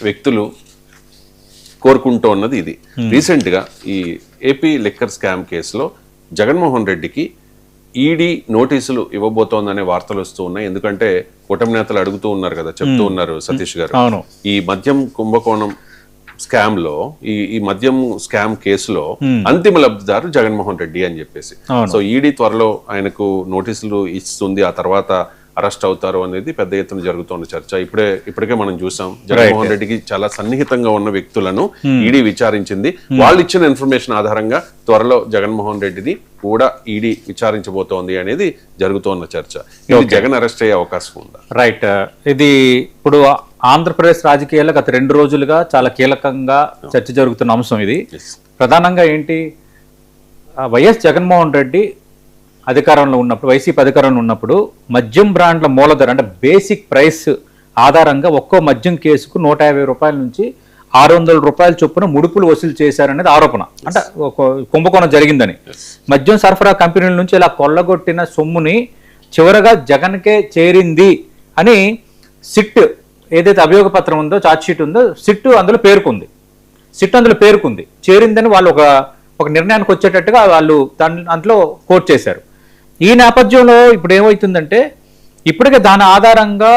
వ్యక్తులు కోరుకుంటూ ఉన్నది ఇది. రీసెంట్గా ఈ ఏపీ లిక్కర్ స్కామ్ కేసులో జగన్మోహన్ రెడ్డికి ఈడీ నోటీసులు ఇవ్వబోతోందనే వార్తలు వస్తూ ఉన్నాయి. ఎందుకంటే కూటమి నేతలు అడుగుతూ ఉన్నారు కదా, చెప్తూ ఉన్నారు సతీష్ గారు, ఈ మద్యం కుంభకోణం స్కామ్ లో ఈ మద్యం స్కామ్ కేసులో అంతిమ లబ్ధిదారు జగన్మోహన్ రెడ్డి అని చెప్పేసి. సో ఈడీ త్వరలో ఆయనకు నోటీసులు ఇస్తుంది, ఆ తర్వాత అరెస్ట్ అవుతారు అనేది పెద్ద ఎత్తున జరుగుతున్న చర్చ. ఇప్పటికే మనం చూసాం, జగన్మోహన్ రెడ్డికి చాలా సన్నిహితంగా ఉన్న వ్యక్తులను ఈడీ విచారించింది. వాళ్ళు ఇచ్చిన ఇన్ఫర్మేషన్ ఆధారంగా త్వరలో జగన్మోహన్ రెడ్డిని కూడా ఈడీ విచారించబోతోంది అనేది జరుగుతున్న చర్చ. ఇది జగన్ అరెస్ట్ అయ్యే అవకాశం ఉందా? రైట్, ఇది ఇప్పుడు ఆంధ్రప్రదేశ్ రాజకీయాల్లో గత 2 రోజులుగా చాలా కీలకంగా చర్చ జరుగుతున్న అంశం ఇది. ప్రధానంగా ఏంటి, వైఎస్ జగన్మోహన్ రెడ్డి అధికారంలో ఉన్నప్పుడు, వైసీపీ అధికారంలో ఉన్నప్పుడు మద్యం బ్రాండ్ల మూలధర అంటే బేసిక్ ప్రైస్ ఆధారంగా ఒక్కో మద్యం కేసుకు 150 రూపాయల నుంచి 600 రూపాయల చొప్పున ముడుపులు వసూలు చేశారనేది ఆరోపణ. అంటే ఒక కుంభకోణం జరిగిందని. మద్యం సరఫరా కంపెనీల నుంచి ఇలా కొల్లగొట్టిన సొమ్ముని చివరగా జగన్కే చేరింది అని సిట్ ఏదైతే అభియోగ పత్రం ఉందో, ఛార్జ్ షీట్ ఉందో, సిట్ అందులో పేర్కొంది. చేరిందని వాళ్ళు ఒక నిర్ణయానికి వచ్చేటట్టుగా వాళ్ళు దాంట్లో కోట్ చేశారు. ఈ నేపథ్యంలో ఇప్పుడు ఏమవుతుందంటే, ఇప్పటికే దాని ఆధారంగా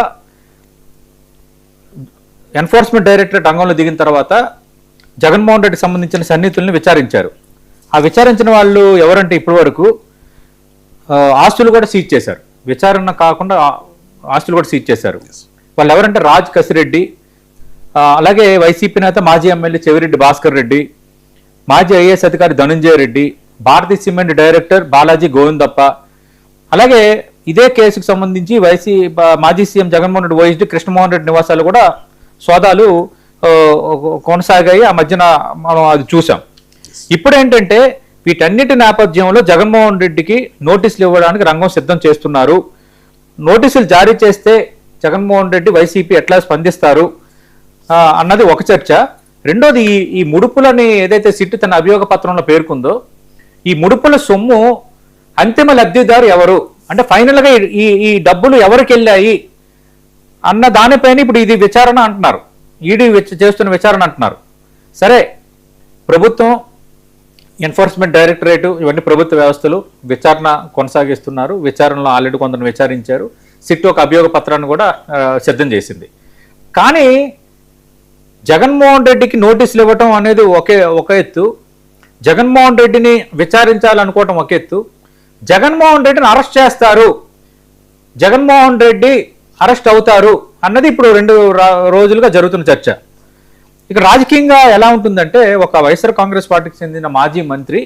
ఎన్ఫోర్స్మెంట్ డైరెక్టరేట్ రంగంలో దిగిన తర్వాత జగన్మోహన్ రెడ్డికి సంబంధించిన సన్నిహితుల్ని విచారించారు. ఆ విచారించిన వాళ్ళు ఎవరంటే ఇప్పటి వరకు ఆస్తులు కూడా సీజ్ చేశారు. విచారణ కాకుండా ఆస్తులు కూడా సీజ్ చేశారు. వాళ్ళు ఎవరంటే రాజ్ కసిరెడ్డి, అలాగే వైసీపీ నేత మాజీ ఎమ్మెల్యే చెవిరెడ్డి భాస్కర్ రెడ్డి, మాజీ ఐఏఎస్ అధికారి ధనుంజయ రెడ్డి, భారతీయ సిమెంట్ డైరెక్టర్ బాలాజీ గోవిందప్ప, అలాగే ఇదే కేసుకు సంబంధించి మాజీ సీఎం జగన్మోహన్ రెడ్డి వైఎస్డీ కృష్ణమోహన్ రెడ్డి నివాసాలు కూడా సోదాలు కొనసాగాయి. ఆ మధ్యన మనం అది చూసాం. ఇప్పుడు ఏంటంటే వీటన్నిటి నేపథ్యంలో జగన్మోహన్ రెడ్డికి నోటీసులు ఇవ్వడానికి రంగం సిద్ధం చేస్తున్నారు. నోటీసులు జారీ చేస్తే జగన్మోహన్ రెడ్డి వైసీపీ ఎట్లా స్పందిస్తారు అన్నది ఒక చర్చ. రెండోది, ఈ ముడుపులని ఏదైతే సిట్ తన అభియోగ పత్రంలో పేర్కొందో, ఈ ముడుపుల సొమ్ము అంతిమ లబ్ధిదారు ఎవరు, అంటే ఫైనల్గా ఈ డబ్బులు ఎవరికి వెళ్ళాయి అన్న దానిపైన ఇప్పుడు ఇది విచారణ అంటున్నారు, ఈడీ చేస్తున్న విచారణ అంటున్నారు. సరే, ప్రభుత్వం, ఎన్ఫోర్స్మెంట్ డైరెక్టరేట్ ఇవన్నీ ప్రభుత్వ వ్యవస్థలు విచారణ కొనసాగిస్తున్నారు. విచారణలో ఆల్రెడీ కొందరు విచారించారు. సిట్ ఒక అభియోగ పత్రాన్ని కూడా సిద్ధం చేసింది. కానీ జగన్మోహన్ రెడ్డికి నోటీసులు ఇవ్వటం అనేది ఒక ఎత్తు, జగన్మోహన్ రెడ్డిని విచారించాలనుకోవటం ఒక ఎత్తు, జగన్మోహన్ రెడ్డిని అరెస్ట్ చేస్తారు, జగన్మోహన్ రెడ్డి అరెస్ట్ అవుతారు అన్నది ఇప్పుడు 2 రోజులుగా జరుగుతున్న చర్చ. ఇక రాజకీయంగా ఎలా ఉంటుందంటే, ఒక వైఎస్ఆర్ కాంగ్రెస్ పార్టీకి చెందిన మాజీ మంత్రి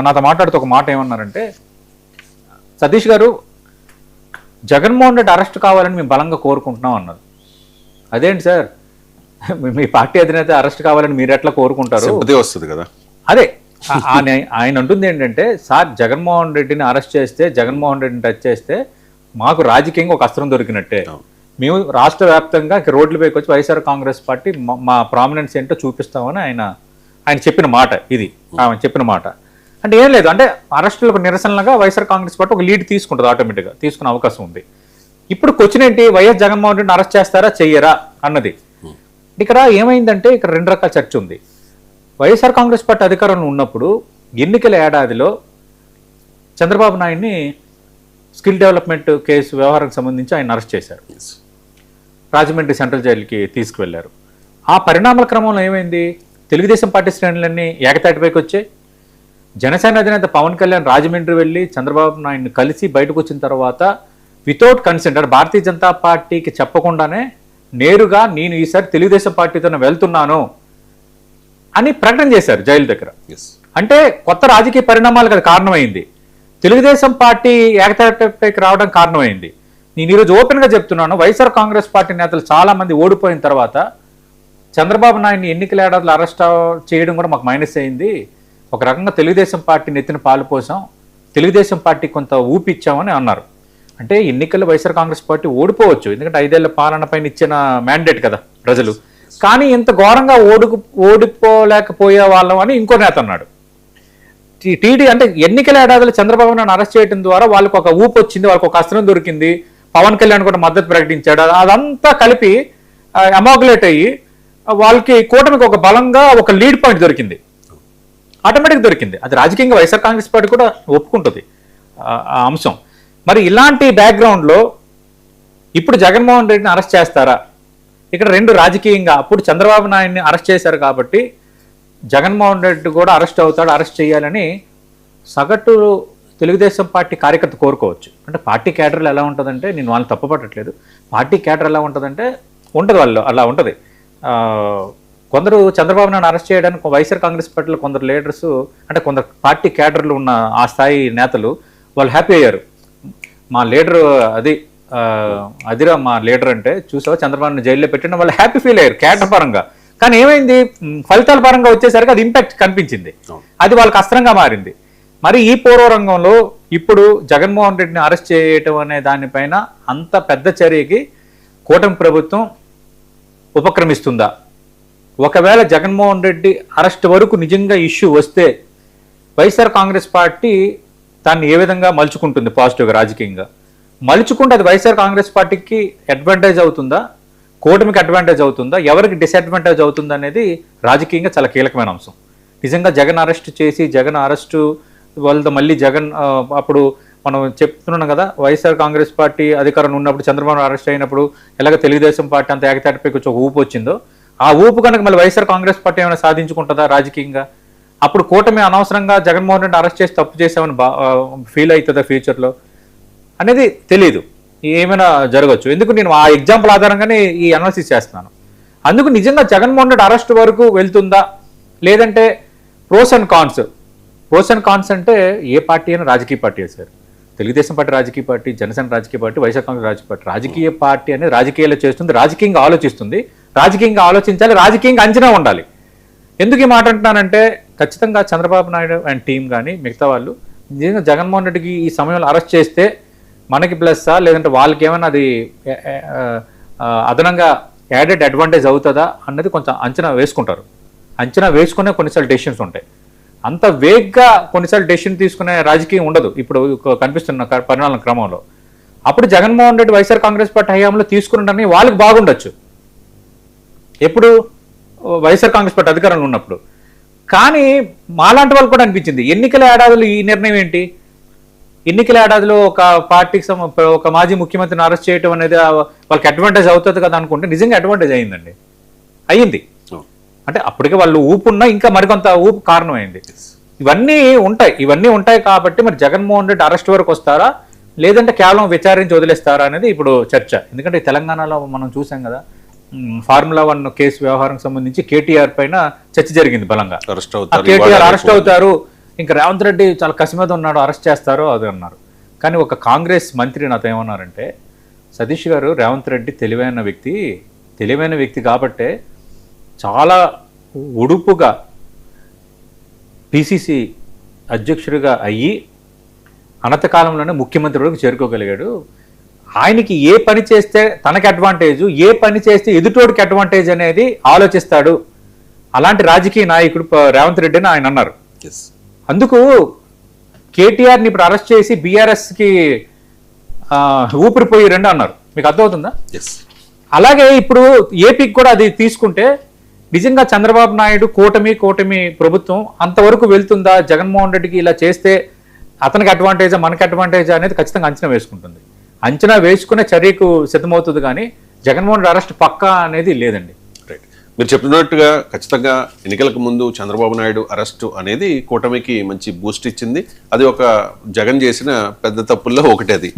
నాతో మాట్లాడుతూ ఒక మాట ఏమన్నారంటే, సతీష్ గారు, జగన్మోహన్ రెడ్డి అరెస్ట్ కావాలని మేము బలంగా కోరుకుంటున్నాం అన్నారు. అదేంటి సార్, మీ పార్టీ అధినేత అరెస్ట్ కావాలని మీరు ఎట్లా కోరుకుంటారు? వస్తుంది కదా. అదే ఆయన అంటుంది ఏంటంటే, సార్ జగన్మోహన్ రెడ్డిని అరెస్ట్ చేస్తే, జగన్మోహన్ రెడ్డిని టచ్ చేస్తే మాకు రాజకీయంగా ఒక అస్త్రం దొరికినట్టే. మేము రాష్ట్ర వ్యాప్తంగా రోడ్లపైకి వచ్చి వైఎస్ఆర్ కాంగ్రెస్ పార్టీ మా ప్రామినెన్స్ ఏంటో చూపిస్తామని ఆయన చెప్పిన మాట ఇది. ఆయన చెప్పిన మాట అంటే ఏం లేదు, అంటే అరెస్టులకు నిరసనలుగా వైఎస్ఆర్ కాంగ్రెస్ పార్టీ ఒక లీడ్ తీసుకుంటుంది, ఆటోమేటిక్గా తీసుకునే అవకాశం ఉంది. ఇప్పుడు క్వశ్చన్ ఏంటి, వైఎస్ జగన్మోహన్ రెడ్డిని అరెస్ట్ చేస్తారా చెయ్యరా అన్నది. ఇక్కడ ఏమైందంటే, ఇక్కడ 2 రకాల చర్చ ఉంది. వైఎస్ఆర్ కాంగ్రెస్ పార్టీ అధికారంలో ఉన్నప్పుడు ఎన్నికల ఏడాదిలో చంద్రబాబు నాయుడిని స్కిల్ డెవలప్మెంట్ కేసు వ్యవహారానికి సంబంధించి ఆయన అరెస్ట్ చేశారు. రాజమండ్రి సెంట్రల్ జైలుకి తీసుకువెళ్లారు. ఆ పరిణామాల క్రమంలో ఏమైంది, తెలుగుదేశం పార్టీ శ్రేణులన్నీ ఏకతాటిపైకి వచ్చాయి. జనసేన అధినేత పవన్ కళ్యాణ్ రాజమండ్రి వెళ్ళి చంద్రబాబు నాయుడిని కలిసి బయటకు వచ్చిన తర్వాత వితౌట్ కన్సెంట్, అంటే భారతీయ జనతా పార్టీకి చెప్పకుండానే నేరుగా నేను ఈసారి తెలుగుదేశం పార్టీతోనే వెళ్తున్నాను అని ప్రకటన చేశారు జైలు దగ్గర. అంటే కొత్త రాజకీయ పరిణామాలకు అది కారణమైంది. తెలుగుదేశం పార్టీ ఏకతాటిపైకి రావడానికి కారణమైంది. నేను ఈరోజు ఓపెన్గా చెప్తున్నాను, వైఎస్ఆర్ కాంగ్రెస్ పార్టీ నేతలు చాలా మంది ఓడిపోయిన తర్వాత చంద్రబాబు నాయుడిని ఎన్నికల ఏడాదిలో అరెస్ట్ చేయడం కూడా మాకు మైనస్ అయింది. ఒక రకంగా తెలుగుదేశం పార్టీ నెత్తిన పాలు పోసాం, తెలుగుదేశం పార్టీ కొంత ఊపిచ్చామని అన్నారు. అంటే ఎన్నికల్లో వైఎస్ఆర్ కాంగ్రెస్ పార్టీ ఓడిపోవచ్చు, ఎందుకంటే 5 ఏళ్ల పాలన పైన ఇచ్చిన మ్యాండేట్ కదా ప్రజలు. కానీ ఇంత ఘోరంగా ఓడిపోలేకపోయే వాళ్ళం అని ఇంకో నేత అన్నాడు. టీడీ అంటే ఎన్నికల ఏడాదిలో చంద్రబాబు నాయుడు అరెస్ట్ చేయడం ద్వారా వాళ్ళకు ఒక ఊపు వచ్చింది, వాళ్ళకి ఒక అస్త్రం దొరికింది, పవన్ కళ్యాణ్ కూడా మద్దతు ప్రకటించాడు. అదంతా కలిపి అమాకులేట్ అయ్యి వాళ్ళకి కూటమికి ఒక బలంగా ఒక లీడ్ పాయింట్ దొరికింది, ఆటోమేటిక్ దొరికింది. అది రాజకీయంగా వైఎస్ఆర్ కాంగ్రెస్ పార్టీ కూడా ఒప్పుకుంటుంది ఆ అంశం. మరి ఇలాంటి బ్యాక్గ్రౌండ్లో ఇప్పుడు జగన్మోహన్ రెడ్డిని అరెస్ట్ చేస్తారా? ఇక్కడ రెండు రాజకీయంగా అప్పుడు చంద్రబాబు నాయుడిని అరెస్ట్ చేశారు కాబట్టి జగన్మోహన్ రెడ్డి కూడా అరెస్ట్ అవుతాడు, అరెస్ట్ చేయాలని సగటు తెలుగుదేశం పార్టీ కార్యకర్త కోరుకోవచ్చు. అంటే పార్టీ క్యాడర్లు ఎలా ఉంటుందంటే, నేను వాళ్ళని తప్పుపట్టట్లేదు, పార్టీ క్యాడర్ ఎలా ఉంటుందంటే ఉంటుంది, వాళ్ళు అలా ఉంటుంది. కొందరు చంద్రబాబు నాయుడు అరెస్ట్ చేయడానికి వైఎస్ఆర్ కాంగ్రెస్ పార్టీలో కొందరు లీడర్స్, అంటే కొందరు పార్టీ క్యాడర్లు ఉన్న ఆ స్థాయి నేతలు వాళ్ళు హ్యాపీ అయ్యారు. మా లీడర్ అదిరా మా లీడర్ అంటే, చూసావా చంద్రబాబుని జైల్లో పెట్టిన వాళ్ళు హ్యాపీ ఫీల్ అయ్యారు క్యాడర్ పరంగా. కానీ ఏమైంది, ఫలితాల పరంగా వచ్చేసరికి అది ఇంపాక్ట్ కనిపించింది, అది వాళ్ళకి అస్త్రంగా మారింది. మరి ఈ పూర్వరంగంలో ఇప్పుడు జగన్మోహన్ రెడ్డిని అరెస్ట్ చేయటం అనే దానిపైన అంత పెద్ద చర్యకి కూటమి ప్రభుత్వం ఉపక్రమిస్తుందా? ఒకవేళ జగన్మోహన్ రెడ్డి అరెస్ట్ వరకు నిజంగా ఇష్యూ వస్తే వైఎస్ఆర్ కాంగ్రెస్ పార్టీ దాన్ని ఏ విధంగా మలుచుకుంటుంది పాజిటివ్గా రాజకీయంగా? మలుచుకుంటే అది వైఎస్ఆర్ కాంగ్రెస్ పార్టీకి అడ్వాంటేజ్ అవుతుందా, కూటమికి అడ్వాంటేజ్ అవుతుందా, ఎవరికి డిసడ్వాంటేజ్ అవుతుందా అనేది రాజకీయంగా చాలా కీలకమైన అంశం. నిజంగా జగన్ అరెస్ట్ చేసి జగన్ అరెస్టు వాళ్ళతో మళ్ళీ జగన్ అప్పుడు మనం చెప్తున్నాం కదా, వైఎస్ఆర్ కాంగ్రెస్ పార్టీ అధికారంలో ఉన్నప్పుడు చంద్రబాబు అరెస్ట్ అయినప్పుడు ఎలాగ తెలుగుదేశం పార్టీ అంత ఏకతాటిపైకి వచ్చి ఒక ఊపు వచ్చిందో, ఆ ఊపు కనుక మళ్ళీ వైఎస్ఆర్ కాంగ్రెస్ పార్టీ ఏమైనా సాధించుకుంటుందా రాజకీయంగా? అప్పుడు కూటమి అనవసరంగా జగన్మోహన్ రెడ్డి అరెస్ట్ చేసి తప్పు చేసామని ఫీల్ అవుతుందా ఫ్యూచర్లో అనేది తెలియదు, ఏమైనా జరగచ్చు. ఎందుకు నేను ఆ ఎగ్జాంపుల్ ఆధారంగానే ఈ అనాలిసిస్ చేస్తున్నాను. అందుకు నిజంగా జగన్మోహన్ రెడ్డి అరెస్ట్ వరకు వెళ్తుందా, లేదంటే ప్రోస్ అండ్ కాన్స్ అంటే ఏ పార్టీ అయినా రాజకీయ పార్టీ సార్, తెలుగుదేశం పార్టీ రాజకీయ పార్టీ, జనసేన రాజకీయ పార్టీ, వైఎస్ఆర్ కాంగ్రెస్ రాజకీయ పార్టీ అనేది రాజకీయాలు చేస్తుంది, రాజకీయంగా ఆలోచిస్తుంది, రాజకీయంగా ఆలోచించాలి, రాజకీయంగా అంచనా ఉండాలి. ఎందుకు ఈ మాట అంటున్నానంటే ఖచ్చితంగా చంద్రబాబు నాయుడు అండ్ టీం కానీ మిగతా వాళ్ళు నిజంగా జగన్మోహన్ రెడ్డికి ఈ సమయంలో అరెస్ట్ చేస్తే మనకి ప్లస్సా, లేదంటే వాళ్ళకి ఏమైనా అది అదనంగా యాడెడ్ అడ్వాంటేజ్ అవుతుందా అన్నది కొంచెం అంచనా వేసుకుంటారు. అంచనా వేసుకునే కొన్నిసార్లు డెసిషన్స్ ఉంటాయి. అంత వేగ్గా కొన్నిసార్లు డెసిషన్ తీసుకునే రాజకీయం ఉండదు ఇప్పుడు కనిపిస్తున్న పరిణామాల క్రమంలో. అప్పుడు జగన్మోహన్ రెడ్డి వైఎస్ఆర్ కాంగ్రెస్ పార్టీ హయాంలో తీసుకున్నాడని వాళ్ళకి బాగుండొచ్చు, ఎప్పుడు వైఎస్ఆర్ కాంగ్రెస్ పార్టీ అధికారంలో ఉన్నప్పుడు. కానీ మాలాంటి వాళ్ళు కూడా అనిపించింది, ఎన్నికల ఏడాదిలో ఈ నిర్ణయం ఏంటి, ఎన్నికల ఏడాదిలో ఒక పార్టీకి ఒక మాజీ ముఖ్యమంత్రిని అరెస్ట్ చేయడం అనేది వాళ్ళకి అడ్వాంటేజ్ అవుతుంది కదా అనుకుంటే నిజంగా అడ్వాంటేజ్ అయ్యిందండి, అయ్యింది. అంటే అప్పటికే వాళ్ళు ఊపున్నా ఇంకా మరికొంత ఊపు కారణమైంది. ఇవన్నీ ఉంటాయి కాబట్టి మరి జగన్మోహన్ రెడ్డి అరెస్ట్ వరకు వస్తారా, లేదంటే కేవలం విచారించి వదిలేస్తారా అనేది ఇప్పుడు చర్చ. ఎందుకంటే తెలంగాణలో మనం చూసాం కదా, ఫార్ములా 1 కేసు వ్యవహారం సంబంధించి కేటీఆర్ పైన చర్చ జరిగింది బలంగా. కేటీఆర్ అరెస్ట్ అవుతారు, ఇంకా రేవంత్ రెడ్డి చాలా కసి మీద ఉన్నాడు, అరెస్ట్ చేస్తారో అది అన్నారు. కానీ ఒక కాంగ్రెస్ మంత్రి నాతో ఏమన్నారంటే, సతీష్ గారు రేవంత్ రెడ్డి తెలివైన వ్యక్తి కాబట్టే చాలా ఉడుపుగా పిసిసి అధ్యక్షుడిగా అయ్యి అనంతకాలంలోనే ముఖ్యమంత్రి వరకు చేరుకోగలిగాడు. ఆయనకి ఏ పని చేస్తే తనకి అడ్వాంటేజ్, ఏ పని చేస్తే ఎదుటోడికి అడ్వాంటేజ్ అనేది ఆలోచిస్తాడు, అలాంటి రాజకీయ నాయకుడు రేవంత్ రెడ్డి అని ఆయన అన్నారు. అందుకు కేటీఆర్ని ఇప్పుడు అరెస్ట్ చేసి బీఆర్ఎస్కి ఊపిరిపోయి రెండు అన్నారు. మీకు అర్థమవుతుందా? అలాగే ఇప్పుడు ఏపీకి కూడా అది తీసుకుంటే నిజంగా చంద్రబాబు నాయుడు కూటమి ప్రభుత్వం అంతవరకు వెళ్తుందా, జగన్మోహన్ రెడ్డికి ఇలా చేస్తే అతనికి అడ్వాంటేజా మనకి అడ్వాంటేజా అనేది ఖచ్చితంగా అంచనా వేసుకుంటుంది. అంచనా వేసుకునే చర్యకు సిద్ధమవుతుంది, కానీ జగన్మోహన్ రెడ్డి అరెస్ట్ పక్కా అనేది లేదండి. రైట్, మీరు చెప్పినట్టుగా ఖచ్చితంగా ఎన్నికలకు ముందు చంద్రబాబు నాయుడు అరెస్టు అనేది కూటమికి మంచి బూస్ట్ ఇచ్చింది. అది ఒక జగన్ చేసిన పెద్ద తప్పుల్లో ఒకటి, అది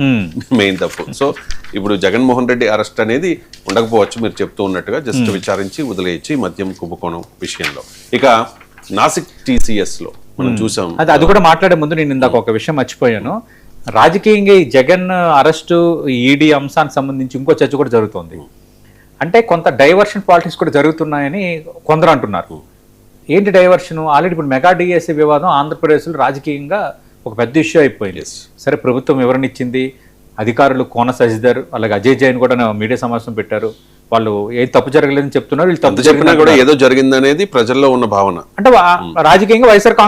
మెయిన్ తప్పు. సో ఇప్పుడు జగన్మోహన్ రెడ్డి అరెస్ట్ అనేది ఉండకపోవచ్చు, మీరు చెప్తూ ఉన్నట్టుగా జస్ట్ విచారించి వదిలేయచ్చు ఈ మద్యం కుంభకోణం విషయంలో. ఇక నాసిక్ TCS లో మనం చూసాం, అది కూడా మాట్లాడే ముందు నేను ఇందాక ఒక విషయం మర్చిపోయాను. రాజకీయంగా ఈ జగన్ అరెస్టు ఈడీ అంశానికి సంబంధించి ఇంకో చర్చ కూడా జరుగుతోంది. అంటే కొంత డైవర్షన్ పాలిటిక్స్ కూడా జరుగుతున్నాయని కొందరు అంటున్నారు. ఏంటి డైవర్షన్? ఆల్రెడీ ఇప్పుడు మెగా డిఎస్సీ వివాదం ఆంధ్రప్రదేశ్లో రాజకీయంగా ఒక పెద్ద ఇష్యూ అయిపోయింది. సరే, ప్రభుత్వం వివరణ ఇచ్చింది, అధికారులు కోన శశిధర్ అలాగే అజయ్ జైన్ కూడా మీడియా సమావేశం పెట్టారు. వాళ్ళు ఏం తప్పు జరగలేదని చెప్తున్నారు, వీళ్ళు తప్పు జరిగినా కూడా ఏదో జరిగిందనేది ప్రజల్లో ఉన్న భావన. అంటే రాజకీయంగా వైఎస్ఆర్